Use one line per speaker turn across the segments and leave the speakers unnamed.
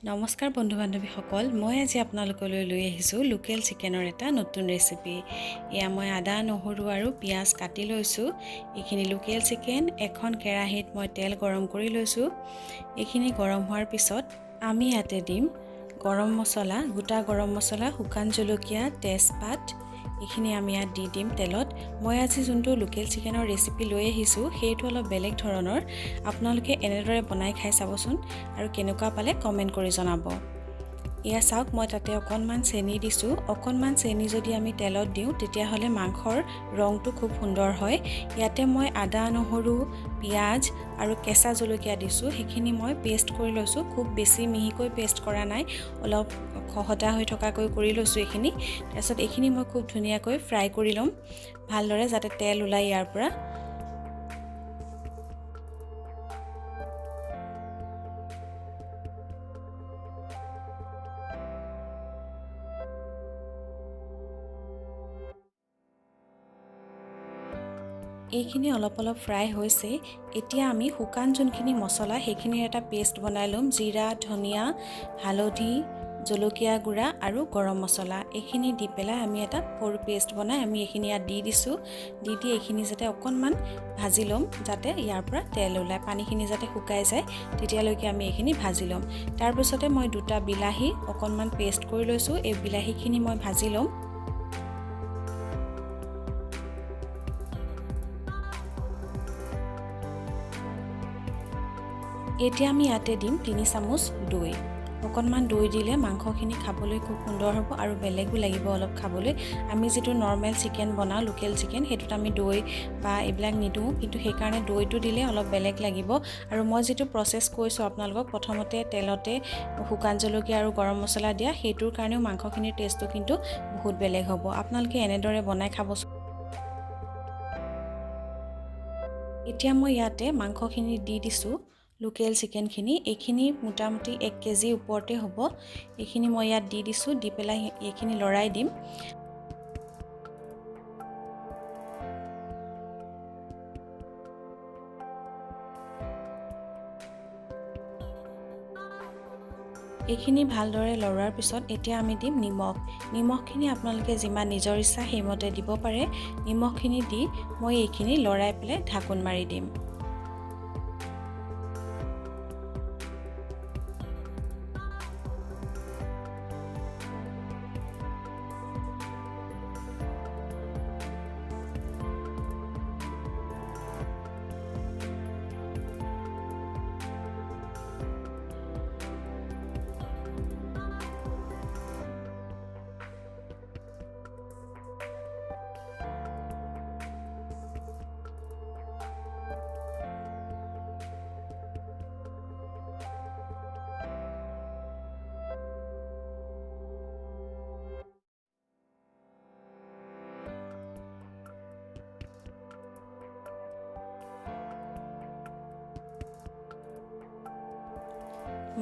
নমস্কাৰ বন্ধু বান্ধৱীসকল, মই আজি আপোনালোকলৈ লৈ আহিছোঁ লোকেল চিকেনৰ এটা নতুন ৰেচিপি। এয়া মই আদা, নহৰু আৰু পিঁয়াজ কাটি লৈছোঁ। এইখিনি লোকেল চিকেন এখন কেৰাহীত মই তেল গৰম কৰি লৈছোঁ। এইখিনি গৰম হোৱাৰ পিছত আমি ইয়াতে দিম গৰম মছলা, গোটা গৰম মছলা, শুকান জলকীয়া, তেজপাত। এইখিনি আমি ইয়াত দি দিম তেলত। মই আজি যোনটো লোকেল চিকেনৰ ৰেচিপি লৈ আহিছোঁ সেইটো অলপ বেলেগ ধৰণৰ। আপোনালোকে এনেদৰে বনাই খাই চাবচোন আৰু কেনেকুৱা পালে কমেণ্ট কৰি জনাব। এয়া চাওক, মই তাতে অকণমান চেনি দিছোঁ। অকণমান চেনি যদি আমি তেলত দিওঁ তেতিয়াহ'লে মাংসৰ ৰংটো খুব সুন্দৰ হয়। ইয়াতে মই আদা, নহৰু, পিঁয়াজ আৰু কেঁচা জলকীয়া দিছোঁ। সেইখিনি মই পেষ্ট কৰি লৈছোঁ। খুব বেছি মিহিকৈ পেষ্ট কৰা নাই, অলপ খহটা হৈ থকাকৈ কৰি লৈছোঁ এইখিনি। তাৰপিছত এইখিনি মই খুব ধুনীয়াকৈ ফ্ৰাই কৰি ল'ম ভালদৰে, যাতে তেল ওলাই ইয়াৰ পৰা। এইখিনি অলপ অলপ ফ্ৰাই হৈছে। এতিয়া আমি শুকান যোনখিনি মছলা সেইখিনিৰ এটা পেষ্ট বনাই ল'ম। জিৰা, ধনিয়া, হালধি, জলকীয়া গুড়া আৰু গৰম মছলা এইখিনি দি পেলাই আমি এটা সৰু পেষ্ট বনাই আমি এইখিনি ইয়াত দি দিছোঁ। দি এইখিনি যাতে অকণমান ভাজি ল'ম, যাতে ইয়াৰ পৰা তেল ওলায়, পানীখিনি যাতে শুকাই যায়, তেতিয়ালৈকে আমি এইখিনি ভাজি ল'ম। তাৰপিছতে মই দুটা বিলাহী অকণমান পেষ্ট কৰি লৈছোঁ। এই বিলাহীখিনি মই ভাজি ল'ম। এতিয়া আমি ইয়াতে দিম 3 চামুচ দৈ। অকণমান দৈ দিলে মাংসখিনি খাবলৈ খুব সুন্দৰ হ'ব আৰু বেলেগো লাগিব অলপ খাবলৈ। আমি যিটো নৰ্মেল চিকেন বনাওঁ, লোকেল চিকেন, সেইটোত আমি দৈ বা এইবিলাক নিদিওঁ, কিন্তু সেইকাৰণে দৈটো দিলে অলপ বেলেগ লাগিব। আৰু মই যিটো প্ৰচেছ কৈছোঁ আপোনালোকক, প্ৰথমতে তেলতে শুকান জলকীয়া আৰু গৰম মছলা দিয়া, সেইটোৰ কাৰণেও মাংসখিনিৰ টেষ্টটো কিন্তু বহুত বেলেগ হ'ব। আপোনালোকে এনেদৰে বনাই খাবচোন। এতিয়া মই ইয়াতে মাংসখিনি দি দিছোঁ, লোকেল চিকেনখিনি। এইখিনি মোটামুটি 1 কেজি ওপৰতে হ'ব। এইখিনি মই ইয়াত দি দিছোঁ। দি পেলাই এইখিনি লৰাই দিম। এইখিনি ভালদৰে লৰোৱাৰ পিছত এতিয়া আমি দিম নিমখ। নিমখখিনি আপোনালোকে যিমান নিজৰ ইচ্ছা সেইমতে দিব পাৰে। নিমখখিনি দি মই এইখিনি লৰাই পেলাই ঢাকোন মাৰি দিম।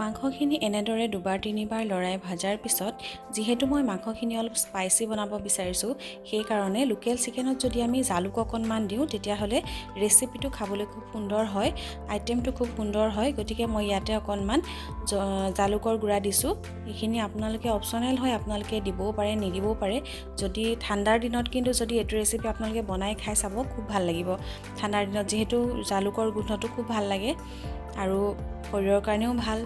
মাংসখিনি এনেদৰে 2-3বাৰ লৰাই ভাজাৰ পিছত, যিহেতু মই মাংসখিনি অলপ স্পাইচি বনাব বিচাৰিছোঁ, সেইকাৰণে লোকেল চিকেনত যদি আমি জালুক অকণমান দিওঁ তেতিয়াহ'লে ৰেচিপিটো খাবলৈ খুব সুন্দৰ হয়, আইটেমটো খুব সুন্দৰ হয়। গতিকে মই ইয়াতে অকণমান জালুকৰ গুড়া দিছোঁ। এইখিনি আপোনালোকে অপশ্যনেল হয়, আপোনালোকে দিবও পাৰে, নিদিবও পাৰে। যদি ঠাণ্ডাৰ দিনত কিন্তু যদি এইটো ৰেচিপি আপোনালোকে বনাই খাই চাব, খুব ভাল লাগিব। ঠাণ্ডাৰ দিনত যিহেতু জালুকৰ গোন্ধটো খুব ভাল লাগে আৰু শৰীৰৰ কাৰণেও ভাল।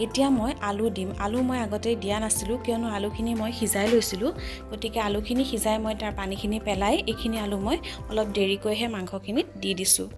এতিয়া মই আলু দিম। আলু মই আগতে দিয়া নাছিলোঁ, কিয়নো আলুখিনি মই সিজাই লৈছিলোঁ। গতিকে আলুখিনি সিজাই মই তাৰ পানীখিনি পেলাই এইখিনি আলু মই অলপ দেৰিকৈহে মাংসখিনিত দি দিছোঁ।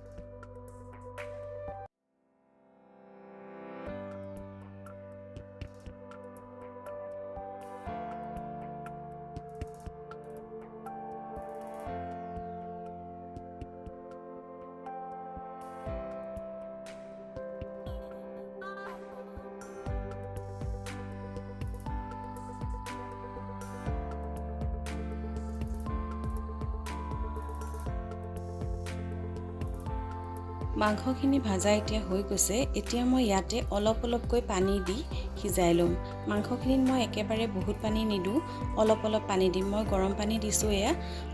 মাংসখিনি ভাজা এতিয়া হৈ গৈছে। এতিয়া মই ইয়াতে অলপ অলপকৈ পানী দি সিজাই ল'ম। মাংসখিনিত মই একেবাৰে বহুত পানী নিদিওঁ, অলপ অলপ পানী দিম। মই গৰম পানী দিছোঁ, এয়া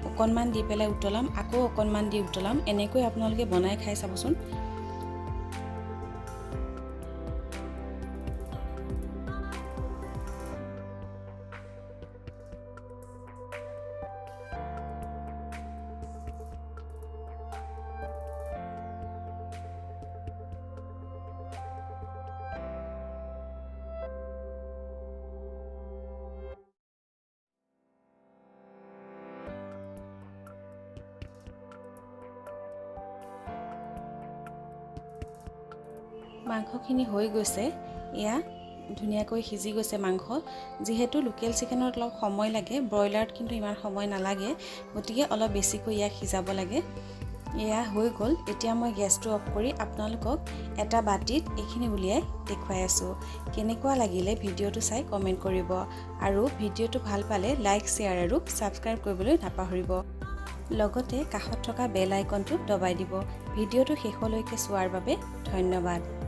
অকণমান দি পেলাই উতলাম, আকৌ অকণমান দি উতলাম। এনেকৈ আপোনালোকে বনাই খাই চাবচোন। মাংসখিনি হৈ গৈছে এয়া ধুনীয়াকৈ সিজি গৈছে মাংস যেহেতু লোকেল চিকেনত অলপ সময় লাগে ব্ৰইলাৰত কিন্তু ইমান সময় নালাগে গতিকে অলপ বেছিকৈ ইয়াক সিজাব লাগে এয়া হৈ গ'ল এতিয়া মই গেছটো অফ কৰি আপোনালোকক এটা বাটিত এইখিনি উলিয়াই দেখুৱাই আছোঁ কেনেকুৱা লাগিলে ভিডিঅ'টো চাই কমেণ্ট কৰিব আৰু ভিডিঅ'টো ভাল পালে লাইক শ্বেয়াৰ আৰু ছাবস্ক্ৰাইব কৰিবলৈ নাপাহৰিব লগতে কাষত থকা বেল আইকনটো দবাই দিব ভিডিঅ'টো শেষলৈকে চোৱাৰ বাবে ধন্যবাদ